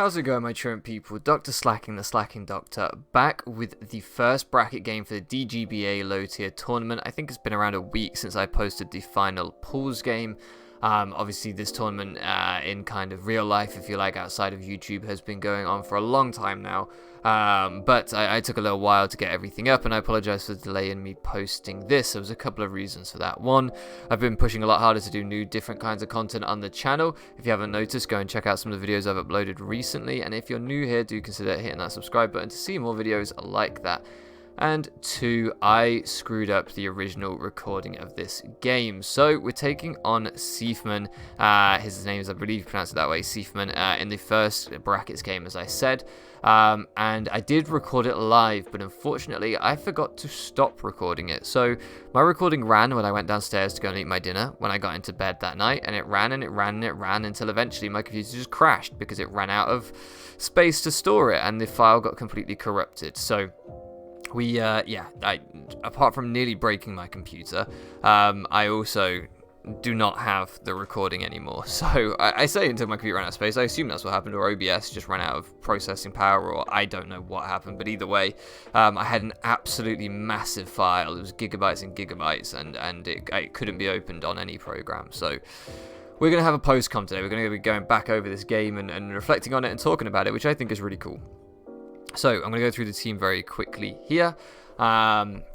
How's it going, my truant people? DrSlaking, the Slacking Doctor, back with the first bracket game for the DGBA low tier tournament. I think it's been around a week since I posted the final pools game. Obviously, this tournament in kind of real life, if you like, outside of YouTube, has been going on for a long time now. But I took a little while to get everything up, and I apologize for the delay in me posting this. There was a couple of reasons for that. One, I've been pushing a lot harder to do new, different kinds of content on the channel. If you haven't noticed, go and check out some of the videos I've uploaded recently. And if you're new here, do consider hitting that subscribe button to see more videos like that. And two, I screwed up the original recording of this game. So we're taking on Sieeefmon, his name is, I believe you pronounce it that way, Sieeefmon, in the first brackets game, as I said. And I did record it live, but unfortunately I forgot to stop recording it. So my recording ran when I went downstairs to go and eat my dinner, when I got into bed that night, and it ran and it ran and it ran until eventually my computer just crashed because it ran out of space to store it and the file got completely corrupted. So apart from nearly breaking my computer, I also do not have the recording anymore. So I say until my computer ran out of space, I assume that's what happened, or OBS just ran out of processing power, or I don't know what happened, but either way, I had an absolutely massive file. It was gigabytes and gigabytes, and it couldn't be opened on any program. So we're going to have a post-com today. We're going to be going back over this game and reflecting on it and talking about it, which I think is really cool. So I'm going to go through the team very quickly here.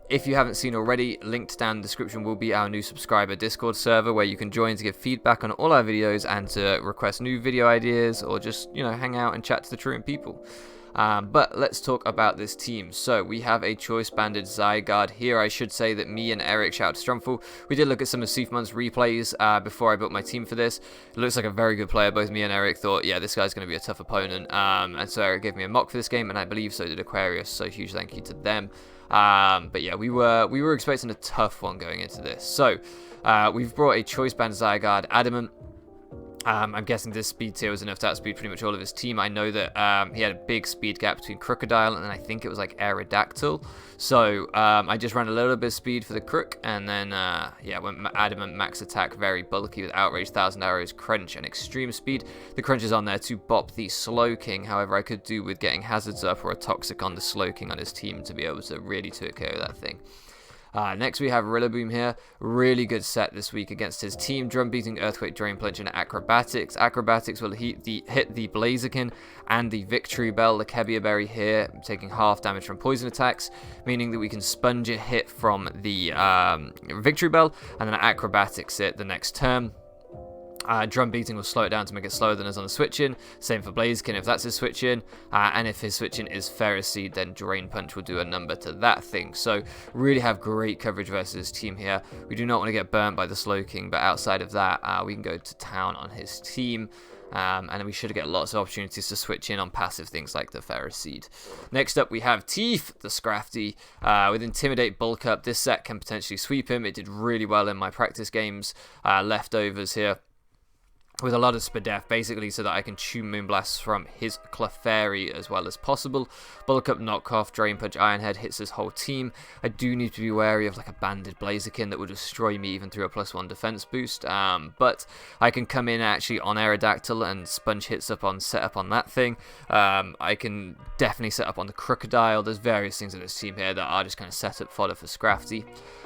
If you haven't seen already, linked down in the description will be our new subscriber Discord server where you can join to give feedback on all our videos and to request new video ideas or just, hang out and chat to the truant people. But let's talk about this team. So we have a choice banded Zygarde here. I should say that me and Eric, shout out to Strumful, we did look at some of Sieeefmon's replays before I built my team for this. It looks like a very good player. Both me and Eric thought, yeah, this guy's going to be a tough opponent. And so Eric gave me a mock for this game, and I believe so did Aquarius. So huge thank you to them. But yeah, we were expecting a tough one going into this. So we've brought a choice banded Zygarde, Adamant. I'm guessing this speed tier was enough to outspeed pretty much all of his team. I know that he had a big speed gap between Crocodile and then I think it was like Aerodactyl. So I just ran a little bit of speed for the Crook, and then went Adamant, max attack, very bulky with Outrage, 1000 arrows, Crunch, and extreme speed. The Crunch is on there to bop the Slowking. However, I could do with getting Hazards up or a Toxic on the Slowking on his team to be able to really take care of that thing. Next we have Rillaboom here. Really good set this week against his team. Drum beating, Earthquake, Drain Punch, and Acrobatics. Acrobatics will hit the Blaziken and the Victory Bell. The Kebia Berry here, taking half damage from poison attacks, meaning that we can sponge a hit from the Victory Bell, and then Acrobatics it the next turn. Drum beating will slow it down to make it slower than us on the switch-in. Same for Blaziken if that's his switch-in. And if his switch-in is Ferris Seed, then Drain Punch will do a number to that thing. So really have great coverage versus his team here. We do not want to get burnt by the Slowking, but outside of that, we can go to town on his team. And we should get lots of opportunities to switch in on passive things like the Ferris Seed. Next up, we have Teeth, the Scrafty, with Intimidate, Bulk Up. This set can potentially sweep him. It did really well in my practice games. Leftovers here, with a lot of Spadef, basically so that I can tune Moonblast from his Clefairy as well as possible. Bulk Up, Knockoff, Drain Punch, Ironhead hits his whole team. I do need to be wary of like a banded Blaziken that will destroy me even through a +1 defense boost. But I can come in actually on Aerodactyl and sponge hits set up on that thing. I can definitely set up on the Crocodile. There's various things in this team here that are just kind of set up fodder for Scrafty.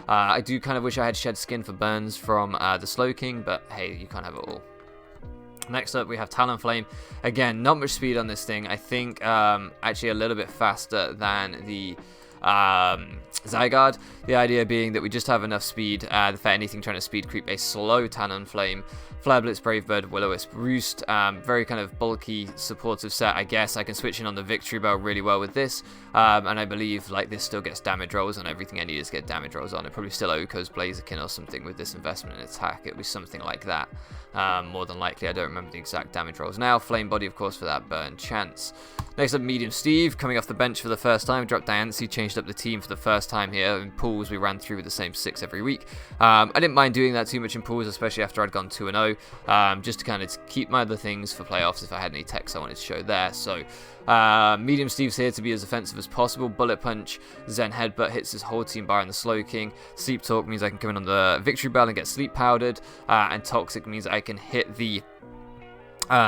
I do kind of wish I had Shed Skin for burns from the Slowking, but hey, you can't have it all. Next up, we have Talonflame. Again, not much speed on this thing. I think actually a little bit faster than the Zygarde. The idea being that we just have enough speed for anything trying to speed creep a slow Talonflame. Flare Blitz, Brave Bird, Will-O-Wisp, Roost. Very kind of bulky, supportive set, I guess. I can switch in on the Victory Bell really well with this. And I believe like this still gets damage rolls on everything I need is to get damage rolls on. It probably still Oko's Blaziken or something with this investment in attack. It'll be something like that. More than likely, I don't remember the exact damage rolls now. Flame Body, of course, for that burn chance. Next up, Medium Steve, coming off the bench for the first time. Dropped Diancie, changed up the team for the first time here. In pools, we ran through with the same 6 every week. I didn't mind doing that too much in pools, especially after I'd gone 2-0, just to kind of keep my other things for playoffs if I had any techs I wanted to show there. So Medium Steve's here to be as offensive as possible. Bullet Punch, Zen Headbutt hits his whole team bar in the Slowking. Sleep Talk means I can come in on the Victory Bell and get sleep powdered. And Toxic means I can hit the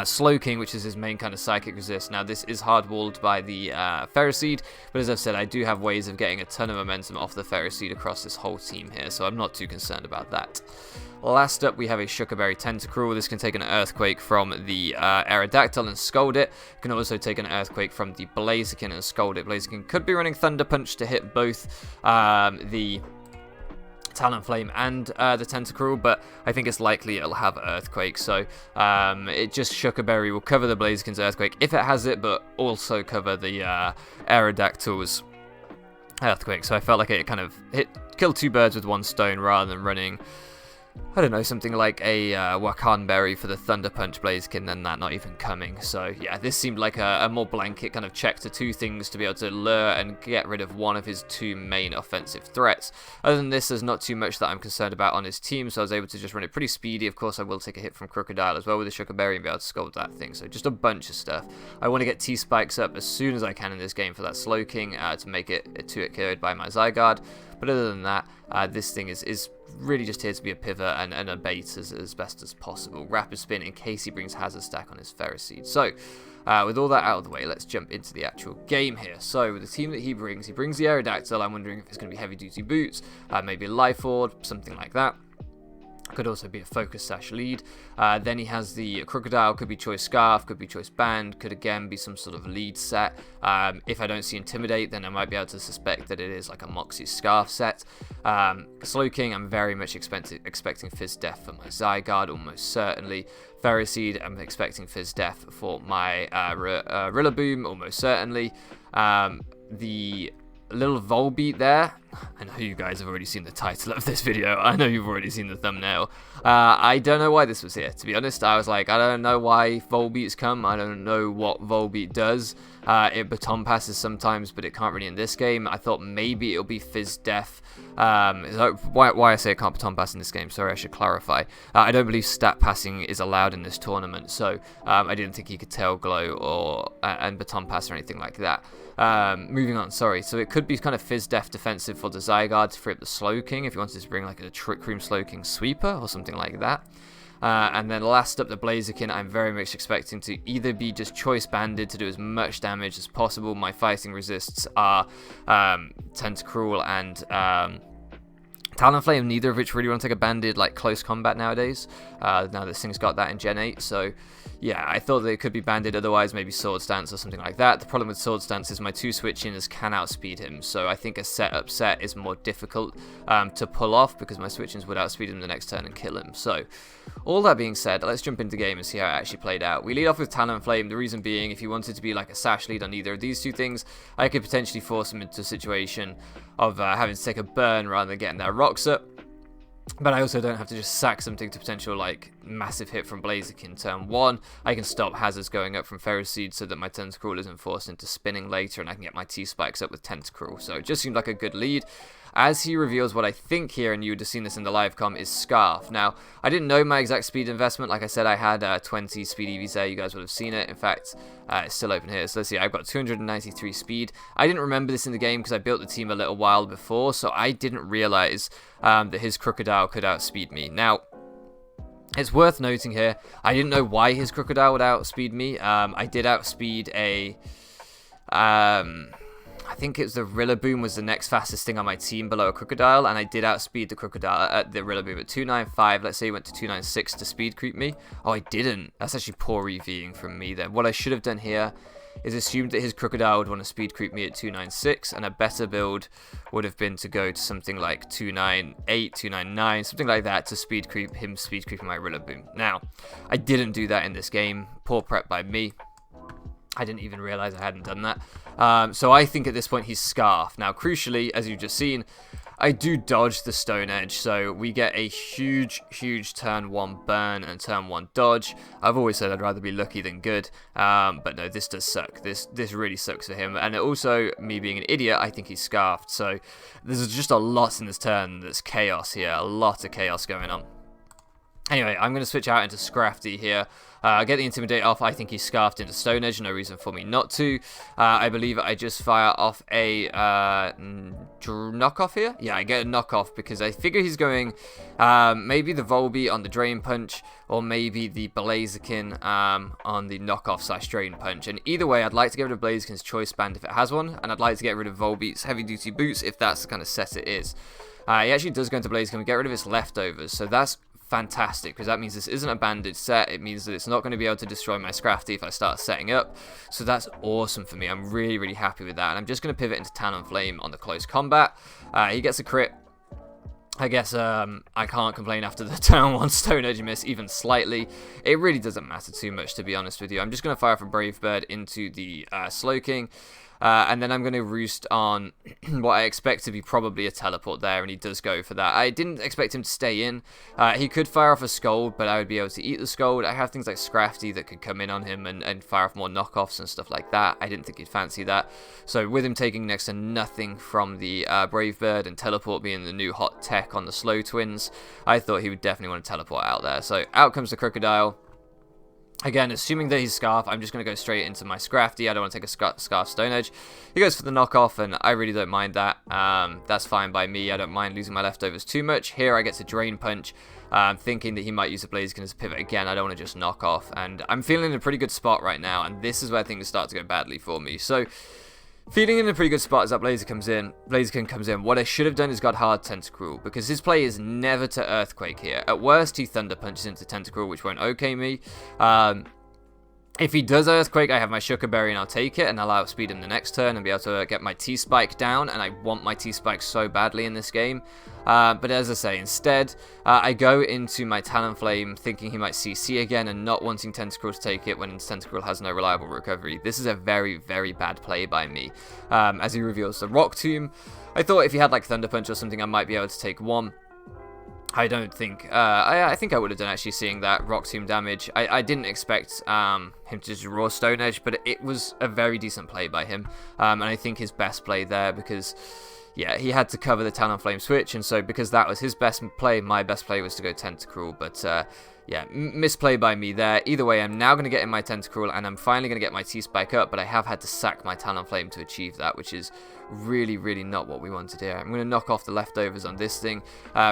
Sloking, which is his main kind of psychic resist. Now this is hard-walled by the Ferroseed, but as I've said, I do have ways of getting a ton of momentum off the Ferroseed across this whole team here, so I'm not too concerned about that. Last up, we have a Sugarberry Tentacruel. This can take an Earthquake from the Aerodactyl and Scald it. It can also take an Earthquake from the Blaziken and Scald it. Blaziken could be running Thunder Punch to hit both the Talonflame and the Tentacruel, but I think it's likely it'll have Earthquake, so it just Sugarberry will cover the Blaziken's Earthquake if it has it, but also cover the Aerodactyl's Earthquake, so I felt like it kind of killed two birds with one stone rather than running, I don't know, something like a Wakanberry for the Thunder Punch Blaziken, then that not even coming. So yeah, this seemed like a more blanket kind of check to two things to be able to lure and get rid of one of his two main offensive threats. Other than this, there's not too much that I'm concerned about on his team, so I was able to just run it pretty speedy. Of course, I will take a hit from Crocodile as well with the Sugarberry and be able to scold that thing. So just a bunch of stuff. I want to get T-Spikes up as soon as I can in this game for that Slowking to make it 2-hit KO'd by my Zygarde. But other than that, this thing is really just here to be a pivot and a bait as best as possible. Rapid Spin in case he brings Hazard Stack on his Ferroseed. So, with all that out of the way, let's jump into the actual game here. So, with the team that he brings the Aerodactyl. I'm wondering if it's going to be Heavy Duty Boots, maybe a Life Orb, something like that. Could also be a Focus/Lead. Then he has the Crocodile, could be Choice Scarf, could be Choice Band, could again be some sort of lead set. If I don't see Intimidate, then I might be able to suspect that it is like a Moxie Scarf set. Slowking, I'm very much expecting Fizz Death for my Zygarde, almost certainly. Ferroseed, I'm expecting Fizz Death for my Rillaboom, almost certainly. The little Volbeat there, I know you guys have already seen the title of this video, I know you've already seen the thumbnail. I don't know why this was here, to be honest. I was like, I don't know why Volbeats come, I don't know what Volbeat does. It baton passes sometimes, but it can't really in this game. I thought maybe it'll be Fizz Death. Why I say it can't baton pass in this game, sorry, I should clarify. I don't believe stat passing is allowed in this tournament, so I didn't think he could Tail Glow or and baton pass or anything like that. Moving on, sorry. So it could be kind of Fizz Death defensive for the Zygarde to free up the Slowking if you wanted to bring like a Trick Room Slowking Sweeper or something like that. And then last up, the Blaziken, I'm very much expecting to either be just Choice Banded to do as much damage as possible. My fighting resists are Tentacruel and Talonflame, neither of which really want to take a banded like close combat nowadays. Now this thing's got that in Gen 8, so yeah, I thought they could be banded otherwise, maybe Sword Stance or something like that. The problem with Sword Stance is my two switch-ins can outspeed him, so I think a setup set is more difficult to pull off because my switch-ins would outspeed him the next turn and kill him. So, all that being said, let's jump into the game and see how it actually played out. We lead off with Talonflame, the reason being, if you wanted to be like a Sash lead on either of these two things, I could potentially force him into a situation of having to take a burn rather than getting their rocks up. But I also don't have to just sack something to potential like massive hit from Blaziken turn 1. I can stop hazards going up from Ferroseed so that my Tentacruel isn't forced into spinning later and I can get my T-Spikes up with Tentacruel. So it just seemed like a good lead. As he reveals what I think here, and you would have seen this in the live com, is Scarf. Now, I didn't know my exact speed investment. Like I said, I had 20 speed EVs there. You guys would have seen it. In fact, it's still open here. So let's see. I've got 293 speed. I didn't remember this in the game because I built the team a little while before, so I didn't realize that his Crocodile could outspeed me. Now, it's worth noting here, I didn't know why his Crocodile would outspeed me. I did outspeed a... I think it was the Rillaboom was the next fastest thing on my team below a Crocodile, and I did outspeed the Crocodile at the Rillaboom at 295. Let's say he went to 296 to speed creep me. Oh, I didn't. That's actually poor EVing from me then. What I should have done here is assumed that his Crocodile would want to speed creep me at 296, and a better build would have been to go to something like 298, 299, something like that to speed creep him, speed creeping my Rillaboom. Now, I didn't do that in this game. Poor prep by me. I didn't even realize I hadn't done that. So I think at this point he's Scarf. Now, crucially, as you've just seen, I do dodge the Stone Edge, so we get a huge turn 1 burn and turn 1 dodge. I've always said I'd rather be lucky than good, but no, this does suck. This really sucks for him. And also, me being an idiot, I think he's Scarfed. So there's just a lot in this turn that's chaos here, a lot of chaos going on. Anyway, I'm going to switch out into Scrafty here. Get the Intimidate off. I think he's scarfed into Stone Edge. No reason for me not to. I believe I just fire off a knockoff here. Yeah, I get a knockoff because I figure he's going maybe the Volbeat on the Drain Punch or maybe the Blaziken on the knockoff / Drain Punch. And either way, I'd like to get rid of Blaziken's Choice Band if it has one. And I'd like to get rid of Volbeat's Heavy Duty Boots if that's the kind of set it is. He actually does go into Blaziken and get rid of its leftovers. So that's fantastic, because that means this isn't a banded set. It means that it's not going to be able to destroy my Scrafty if I start setting up, so that's awesome for me. I'm really happy with that, and I'm just going to pivot into Talonflame on the close combat. He gets a crit. I guess I can't complain after the turn 1 Stone Edge miss even slightly. It really doesn't matter too much, to be honest with you. I'm just going to fire off a Brave Bird into the Slowking. And then I'm going to roost on what I expect to be probably a teleport there, and he does go for that. I didn't expect him to stay in. He could fire off a Scold, but I would be able to eat the Scold. I have things like Scrafty that could come in on him and fire off more knockoffs and stuff like that. I didn't think he'd fancy that. So with him taking next to nothing from the Brave Bird and teleport being the new hot tech on the Slow Twins, I thought he would definitely want to teleport out there. So out comes the Crocodile. Again, assuming that he's Scarf, I'm just going to go straight into my Scrafty. I don't want to take a Scarf Stone Edge. He goes for the knockoff, and I really don't mind that. That's fine by me. I don't mind losing my leftovers too much. Here I get to Drain Punch, thinking that he might use a Blaziken as a pivot again. I don't want to just knock off, and I'm feeling in a pretty good spot right now, and this is where things start to go badly for me. So, feeling in a pretty good spot as that Blaziken comes in. What I should have done is got hard Tentacruel, because his play is never to Earthquake here. At worst, he Thunder Punches into Tentacruel, which won't okay me. If he does Earthquake, I have my Shuckerberry and I'll take it, and I'll outspeed him the next turn and be able to get my T-Spike down, and I want my T-Spike so badly in this game. But as I say, instead, I go into my Talonflame thinking he might CC again and not wanting Tentacruel to take it when Tentacruel has no reliable recovery. This is a very bad play by me. As he reveals the Rock Tomb, I thought if he had like Thunder Punch or something, I might be able to take one. I don't think, I think I would have done actually seeing that Rock Tomb damage. I didn't expect him to just raw Stone Edge, but it was a very decent play by him. And I think his best play there, because, yeah, he had to cover the Talonflame switch, and so because that was his best play, my best play was to go Tentacruel, but, yeah, misplay by me there. Either way, I'm now going to get in my Tentacruel, and I'm finally going to get my T-Spike up, but I have had to sack my Talonflame to achieve that, which is really not what we wanted here. I'm going to knock off the leftovers on this thing,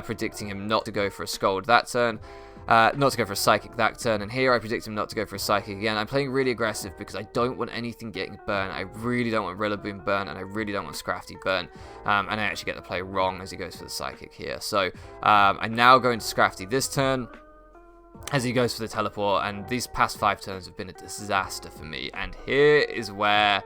predicting him not to go for a Scold that turn, not to go for a Psychic that turn, and here I predict him not to go for a Psychic again. I'm playing really aggressive because I don't want anything getting burned. I really don't want Rillaboom burn, and I really don't want Scrafty burn, and I actually get the play wrong as he goes for the Psychic here. So I'm now going to Scrafty this turn, as he goes for the teleport, and these past 5 turns have been a disaster for me, and here is where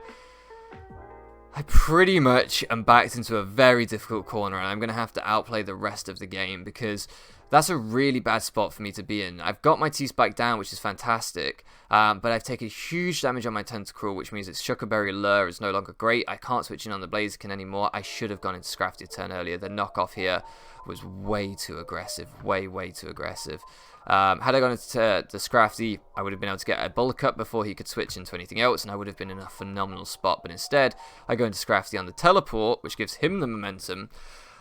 I pretty much am backed into a very difficult corner, and I'm going to have to outplay the rest of the game, because that's a really bad spot for me to be in. I've got my T-Spike down, which is fantastic, but I've taken huge damage on my Tentacruel, which means its Shuckerberry Lure is no longer great. I can't switch in on the Blaziken anymore. I should have gone into Scrafty a turn earlier. The knockoff here was way too aggressive, way too aggressive. Had I gone into the Scrafty, I would have been able to get a Bulk Up before he could switch into anything else, and I would have been in a phenomenal spot. But instead, I go into Scrafty on the teleport, which gives him the momentum.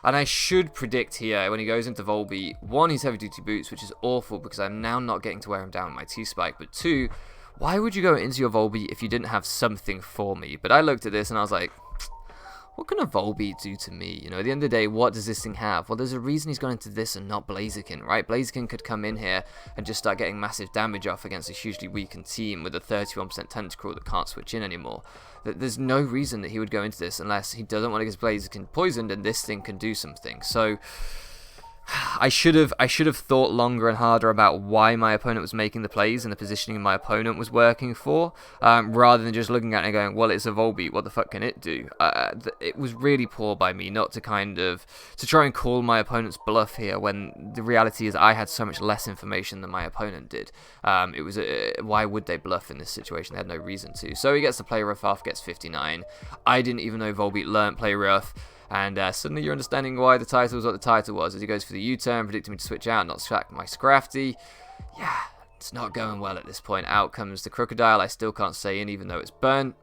And I should predict here, when he goes into Volbeat, 1, he's Heavy Duty Boots, which is awful because I'm now not getting to wear him down with my T-Spike. But 2, why would you go into your Volbeat if you didn't have something for me? But I looked at this and I was like, what can a Volbeat do to me? You know, at the end of the day, what does this thing have? Well, there's a reason he's gone into this and not Blaziken, right? Blaziken could come in here and just start getting massive damage off against a hugely weakened team with a 31% Tentacruel that can't switch in anymore. There's no reason that he would go into this unless he doesn't want to get his Blaziken poisoned, and this thing can do something. So I should have thought longer and harder about why my opponent was making the plays and the positioning my opponent was working for, rather than just looking at it and going, well, it's a Volbeat, what the fuck can it do? It was really poor by me not to to try and call my opponent's bluff here, when the reality is I had so much less information than my opponent did. Why would they bluff in this situation? They had no reason to. So he gets the play rough off, gets 59. I didn't even know Volbeat learnt play rough. And suddenly you're understanding why the title was what the title was. As he goes for the U-turn, predicting me to switch out, not sack my Scrafty. Yeah, it's not going well at this point. Out comes the Crocodile. I still can't stay in, even though it's burnt.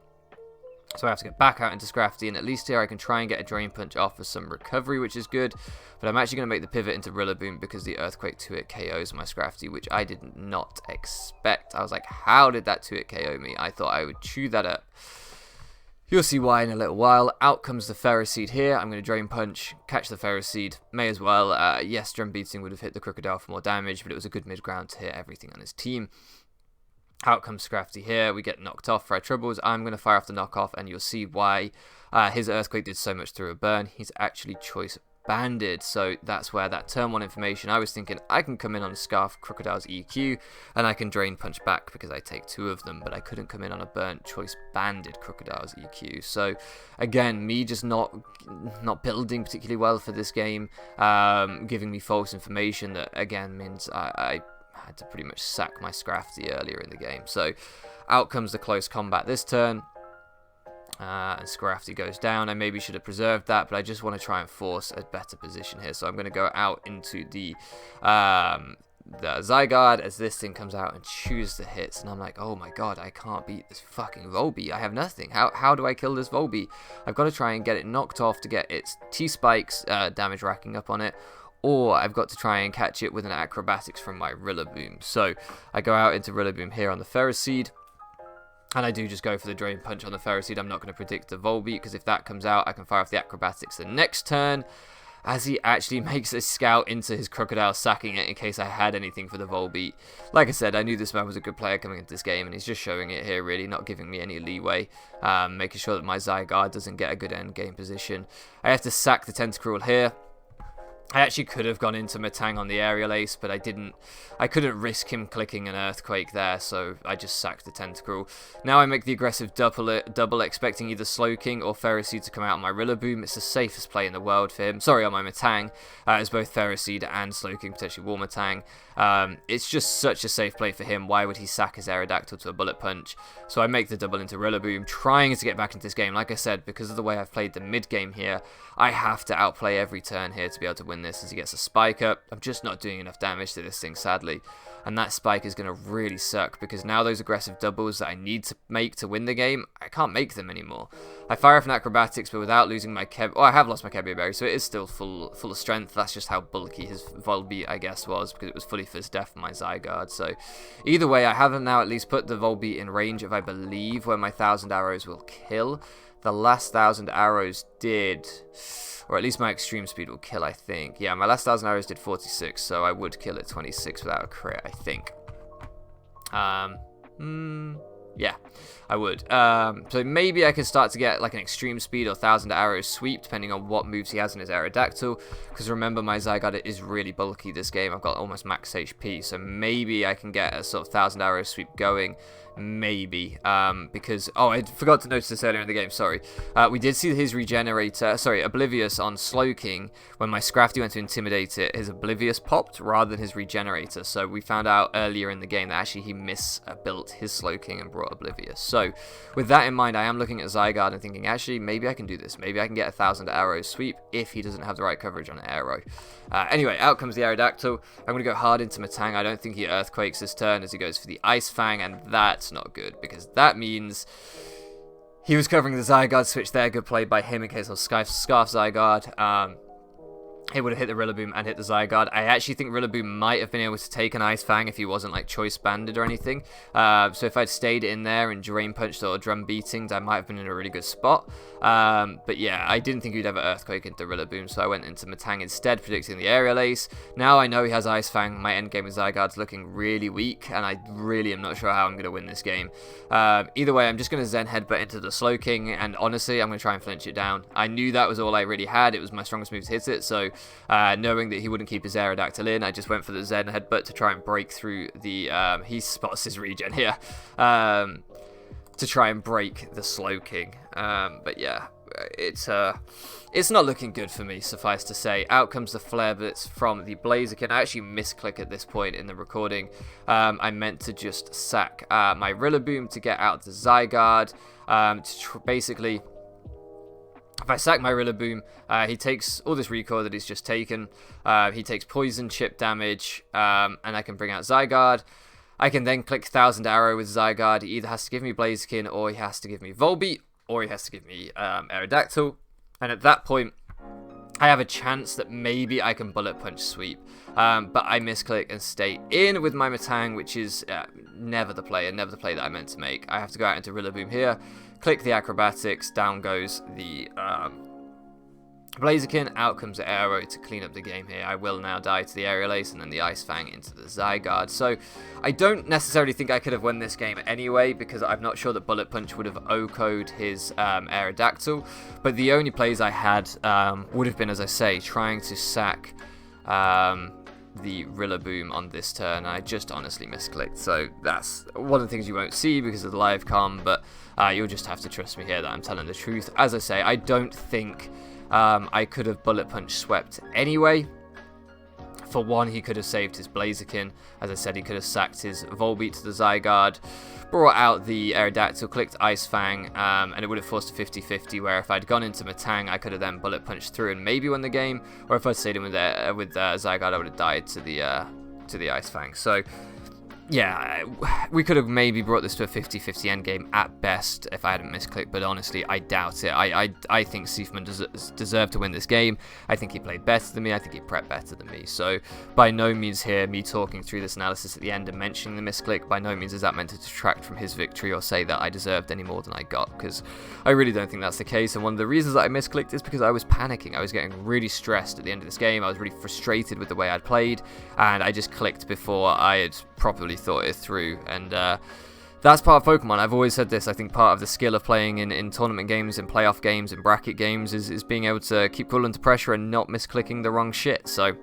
So I have to get back out into Scrafty, and at least here I can try and get a Drain Punch off for some recovery, which is good. But I'm actually going to make the pivot into Rillaboom because the Earthquake 2-hit KOs my Scrafty, which I did not expect. I was like, how did that 2-hit KO me? I thought I would chew that up. You'll see why in a little while. Out comes the Ferroseed here. I'm going to Drain Punch, catch the Ferroseed. May as well. Yes, Drum Beating would have hit the Crocodile for more damage, but it was a good mid-ground to hit everything on his team. Out comes Scrafty here. We get knocked off for our troubles. I'm going to fire off the knockoff, and you'll see why his Earthquake did so much through a burn. He's actually choice banded, so that's where that turn 1 information, I was thinking I can come in on a Scarf Crocodile's EQ, and I can Drain Punch back because I take 2 of them, but I couldn't come in on a burnt choice banded Crocodile's EQ. So again, me just not building particularly well for this game, giving me false information that again means I had to pretty much sack my Scrafty earlier in the game. So out comes the close combat this turn, and Scrafty goes down. I maybe should have preserved that, but I just want to try and force a better position here. So I'm going to go out into the Zygarde as this thing comes out and chews the hits, and I'm like, oh my god, I can't beat this fucking Volbeat. I have nothing. How do I kill this Volbeat? I've got to try and get it knocked off to get its T-Spikes damage racking up on it, or I've got to try and catch it with an Acrobatics from my Rillaboom. So I go out into Rillaboom here on the Ferroseed, and I do just go for the Drain Punch on the Ferroseed. I'm not going to predict the Volbeat, because if that comes out, I can fire off the Acrobatics the next turn, as he actually makes a Scout into his Crocodile, sacking it in case I had anything for the Volbeat. Like I said, I knew this man was a good player coming into this game, and he's just showing it here, really, not giving me any leeway, making sure that my Zygarde doesn't get a good end game position. I have to sack the Tentacruel here. I actually could have gone into Metang on the Aerial Ace, but I didn't. I couldn't risk him clicking an Earthquake there, so I just sacked the Tentacruel. Now I make the aggressive double, expecting either Slowking or Ferroseed to come out on my Rillaboom. It's the safest play in the world for him. Sorry, on my Metang, as both Ferroseed and Slowking potentially War Metang. It's just such a safe play for him. Why would he sack his Aerodactyl to a Bullet Punch? So I make the double into Rillaboom, trying to get back into this game. Like I said, because of the way I've played the mid-game here, I have to outplay every turn here to be able to win this as he gets a Spike up. I'm just not doing enough damage to this thing, sadly. And that Spike is going to really suck, because now those aggressive doubles that I need to make to win the game, I can't make them anymore. I fire off an Acrobatics, but without losing my Oh, I have lost my Kebia Berry, so it is still full of strength. That's just how bulky his Volbeat, I guess, was, because it was fully Fizz Death for my Zygarde. So either way, I haven't now at least put the Volbeat in range of, I believe, where my 1,000 arrows will kill. The last 1,000 arrows did, or at least my extreme speed will kill, I think. Yeah, my last 1,000 arrows did 46, so I would kill at 26 without a crit, I think. Yeah, I would. So maybe I could start to get like an extreme speed or 1,000 arrows sweep, depending on what moves he has in his Aerodactyl. Because remember, my Zygarde is really bulky this game. I've got almost max HP, so maybe I can get a sort of 1,000 arrows sweep going. Maybe, because, oh, I forgot to notice this earlier in the game, sorry. We did see his Regenerator, sorry, Oblivious on Slowking. When my Scrafty went to Intimidate it, his Oblivious popped rather than his Regenerator. So we found out earlier in the game that actually he misbuilt his Slowking and brought Oblivious. So with that in mind, I am looking at Zygarde and thinking, actually, maybe I can do this. Maybe I can get a 1,000 arrows sweep if he doesn't have the right coverage on Aero. Anyway, out comes the Aerodactyl. I'm going to go hard into Metang. I don't think he Earthquakes this turn as he goes for the Ice Fang, and that's not good, because that means he was covering the Zygarde switch there. Good play by him in case of Scarf Zygarde. It would have hit the Rillaboom and hit the Zygarde. I actually think Rillaboom might have been able to take an Ice Fang if he wasn't like choice banded or anything. So if I'd stayed in there and Drain Punched or Drum Beatings, I might have been in a really good spot. But yeah, I didn't think he'd ever Earthquake into Rillaboom, so I went into Metang instead, predicting the Aerial Ace. Now I know he has Ice Fang. My endgame with Zygarde's looking really weak, and I really am not sure how I'm going to win this game. Either way, I'm just going to Zen Headbutt into the Slowking, and honestly, I'm going to try and flinch it down. I knew that was all I really had. It was my strongest move to hit it, so knowing that he wouldn't keep his Aerodactyl in, I just went for the Zen Headbutt to try and break through the, he spots his regen here, to try and break the Slowking. But yeah, it's not looking good for me, suffice to say. Out comes the Flare Blitz from the Blaziken. I actually misclick at this point in the recording. I meant to just sack my Rillaboom to get out the Zygarde, basically... If I sack my Rillaboom, he takes all this recoil that he's just taken. He takes poison chip damage, and I can bring out Zygarde. I can then click 1,000 Arrow with Zygarde. He either has to give me Blaziken or he has to give me Volbeat, or he has to give me Aerodactyl. And at that point, I have a chance that maybe I can Bullet Punch Sweep. But I misclick and stay in with my Metang, which is never the play that I meant to make. I have to go out into Rillaboom here, click the Acrobatics, down goes the Blaziken, out comes the Aero to clean up the game here. I will now die to the Aerial Ace and then the Ice Fang into the Zygarde. So I don't necessarily think I could have won this game anyway, because I'm not sure that Bullet Punch would have OHKO'd his Aerodactyl. But the only plays I had would have been, as I say, trying to sack the Rillaboom on this turn. I just honestly misclicked. So that's one of the things you won't see because of the live comm, but you'll just have to trust me here that I'm telling the truth. As I say, I don't think I could have Bullet Punch swept anyway. For one, he could have saved his Blaziken. As I said, he could have sacked his Volbeat to the Zygarde, brought out the Aerodactyl, clicked Ice Fang, and it would have forced a 50-50, where if I'd gone into Metang, I could have then Bullet Punched through and maybe won the game, or if I'd stayed in with Zygarde, I would have died to the Ice Fang. So yeah, we could have maybe brought this to a 50-50 endgame at best if I hadn't misclicked, but honestly, I doubt it. I think Sieeefmon deserved to win this game. I think he played better than me. I think he prepped better than me. So by no means here, me talking through this analysis at the end and mentioning the misclick, by no means is that meant to detract from his victory or say that I deserved any more than I got, because I really don't think that's the case. And one of the reasons that I misclicked is because I was panicking. I was getting really stressed at the end of this game. I was really frustrated with the way I'd played, and I just clicked before I had properly thought it through. And that's part of Pokemon. I've always said this. I think part of the skill of playing in tournament games, in playoff games, in bracket games is being able to keep cool under pressure and not misclicking the wrong shit. So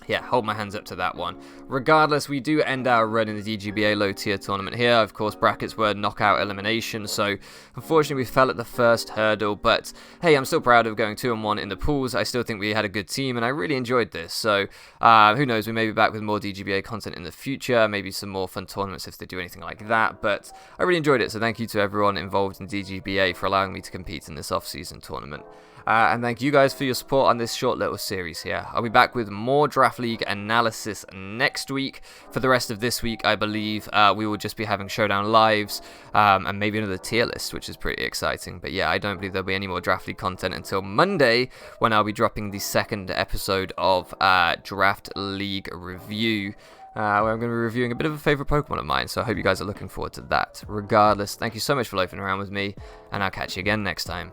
yeah, hold my hands up to that one. Regardless, we do end our run in the DGBA low tier tournament here. Of course, brackets were knockout elimination, so unfortunately we fell at the first hurdle, but hey, I'm still proud of going 2-1 in the pools. I still think we had a good team, and I really enjoyed this. So who knows, we may be back with more DGBA content in the future, maybe some more fun tournaments if they do anything like that, but I really enjoyed it, so thank you to everyone involved in DGBA for allowing me to compete in this off-season tournament. And thank you guys for your support on this short little series here. I'll be back with more Draft League analysis next week. For the rest of this week, I believe we will just be having Showdown Lives and maybe another tier list, which is pretty exciting. But yeah, I don't believe there'll be any more Draft League content until Monday, when I'll be dropping the second episode of Draft League Review, where I'm going to be reviewing a bit of a favourite Pokemon of mine. So I hope you guys are looking forward to that. Regardless, thank you so much for loafing around with me, and I'll catch you again next time.